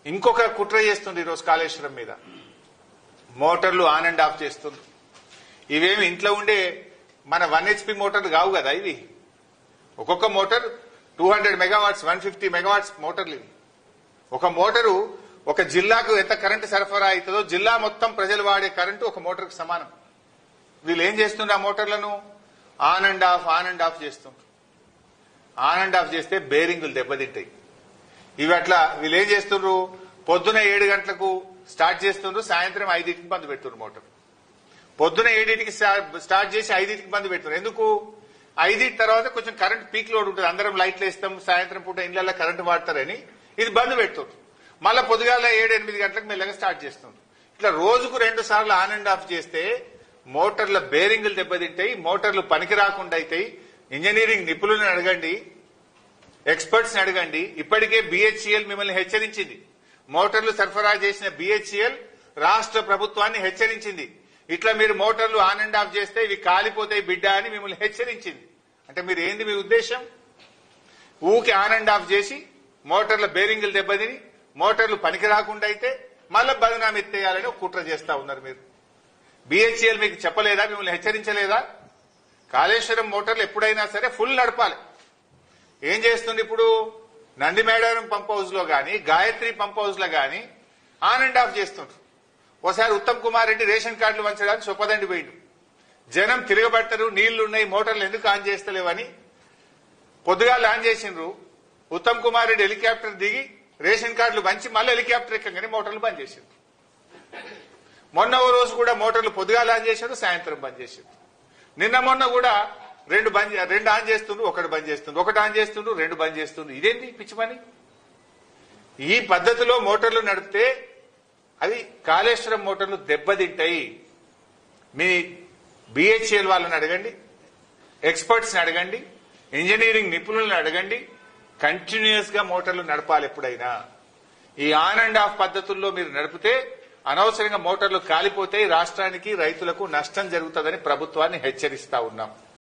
ఇంకొక కుట్ర చేస్తుంది ఈరోజు కాళేశ్వరం మీద. మోటార్లు ఆన్ అండ్ ఆఫ్ చేస్తుంది. ఇవేమి ఇంట్లో ఉండే మన 1 HP మోటార్లు కావు కదా ఇవి. ఒక్కొక్క మోటార్ 200 మెగావాట్స్ 150 మెగావాట్స్ మోటార్లు ఇవి. ఒక మోటారు ఒక జిల్లాకు ఎంత కరెంటు సరఫరా అవుతుందో జిల్లా మొత్తం ప్రజలు వాడే కరెంటు ఒక మోటార్కు సమానం. వీళ్ళు ఏం చేస్తుండ్రు? ఆ మోటార్లను ఆన్ అండ్ ఆఫ్ చేస్తుండ్రు. ఆన్ అండ్ ఆఫ్ చేస్తే బేరింగులు దెబ్బతింటాయి. ఇవి అట్లా వీళ్ళు ఏం చేస్తుండ్రు? పొద్దున 7 గంటలకు స్టార్ట్ చేస్తుండ్రు, సాయంత్రం 5కి బంద్ పెడుతున్నారు మోటార్. పొద్దున 7కి స్టార్ట్ చేసి 5కి బంద్ పెడుతున్నారు. ఎందుకు? 5 తర్వాత కొంచెం కరెంట్ పీక్ లోడ్ ఉంటుంది, అందరం లైట్లు వేస్తాం, సాయంత్రం పూట ఇళ్లలో కరెంటు వాడతారని ఇది బంద్ పెడుతుంది. మళ్ళా పొద్దుగాల 7-8 గంటలకు మెల్లగా స్టార్ట్ చేస్తుంది. ఇట్లా రోజుకు 2 సార్లు ఆన్ అండ్ ఆఫ్ చేస్తే మోటార్ల బేరింగులు దెబ్బతింటాయి, మోటార్లు పనికి రాకుండా అవుతాయి. ఇంజనీరింగ్ నిపుణులను అడగండి, ఎక్స్పర్ట్స్ ని అడగండి. ఇప్పటికే BHEL మిమ్మల్ని హెచ్చరించింది. మోటార్లు సరఫరా చేసిన BHEL రాష్ట్ర ప్రభుత్వాన్ని హెచ్చరించింది. ఇట్లా మీరు మోటార్లు ఆన్ అండ్ ఆఫ్ చేస్తే ఇవి కాలిపోతాయి బిడ్డ అని మిమ్మల్ని హెచ్చరించింది. అంటే మీరు ఏంది మీ ఉద్దేశం? ఊకి ఆన్ అండ్ ఆఫ్ చేసి మోటార్ల బేరింగులు దెబ్బతిని మోటార్లు పనికి రాకుండా అయితే మళ్ళా బదనాం ఎత్తేయాలని ఒక కుట్ర చేస్తా ఉన్నారు మీరు. BHEL మీకు చెప్పలేదా? మిమ్మల్ని హెచ్చరించలేదా? కాళేశ్వరం మోటార్లు ఎప్పుడైనా సరే ఫుల్ నడపాలి. ఏం చేస్తుంది ఇప్పుడు? నందిమేడారం పంప్ హౌస్ లో గాని, గాయత్రి పంప్ హౌస్ లో గాని ఆన్ అండ్ ఆఫ్ చేస్తుండ్రు. ఓసారి ఉత్తమ్ కుమార్ రెడ్డి రేషన్ కార్డులు వంచడానికి చొప్పదండి పోయిండు. జనం తిరగబడతారు, నీళ్లున్నాయి, మోటార్లు ఎందుకు ఆన్ చేస్తలేవని పొద్దుగాలు ఆన్ చేసిండ్రు. ఉత్తమ్ కుమార్ రెడ్డి హెలికాప్టర్ దిగి రేషన్ కార్డులు వంచి మళ్ళీ హెలికాప్టర్ ఎక్కగానే మోటార్లు బంద్ చేసిండ్రు. మొన్న ఓ రోజు కూడా మోటార్లు పొద్దుగాలు ఆన్ చేశారు, సాయంత్రం బంద్ చేసిండ్రు. నిన్న మొన్న కూడా 2 ఆన్ చేస్తుండ్రు, 1 బంద్ చేస్తుండ్రు, 1 ఆన్ చేస్తుండ్రు, 2 బంద్ చేస్తుండ్రు. ఇదేంటి పిచ్చి పని? ఈ పద్ధతిలో మోటార్లు నడిపితే అవి కాళేశ్వరం మోటార్లు దెబ్బతింటాయి. మీ BHEL వాళ్ళని అడగండి, ఎక్స్పర్ట్స్ ని అడగండి, ఇంజనీరింగ్ నిపుణులను అడగండి. కంటిన్యూస్ గా మోటార్లు నడపాలి. ఎప్పుడైనా ఈ ఆన్ అండ్ ఆఫ్ పద్ధతుల్లో మీరు నడిపితే అనవసరంగా మోటార్లు కాలిపోతాయి, రాష్ట్రానికి రైతులకు నష్టం జరుగుతుందని ప్రభుత్వాన్ని హెచ్చరిస్తా ఉన్నాం.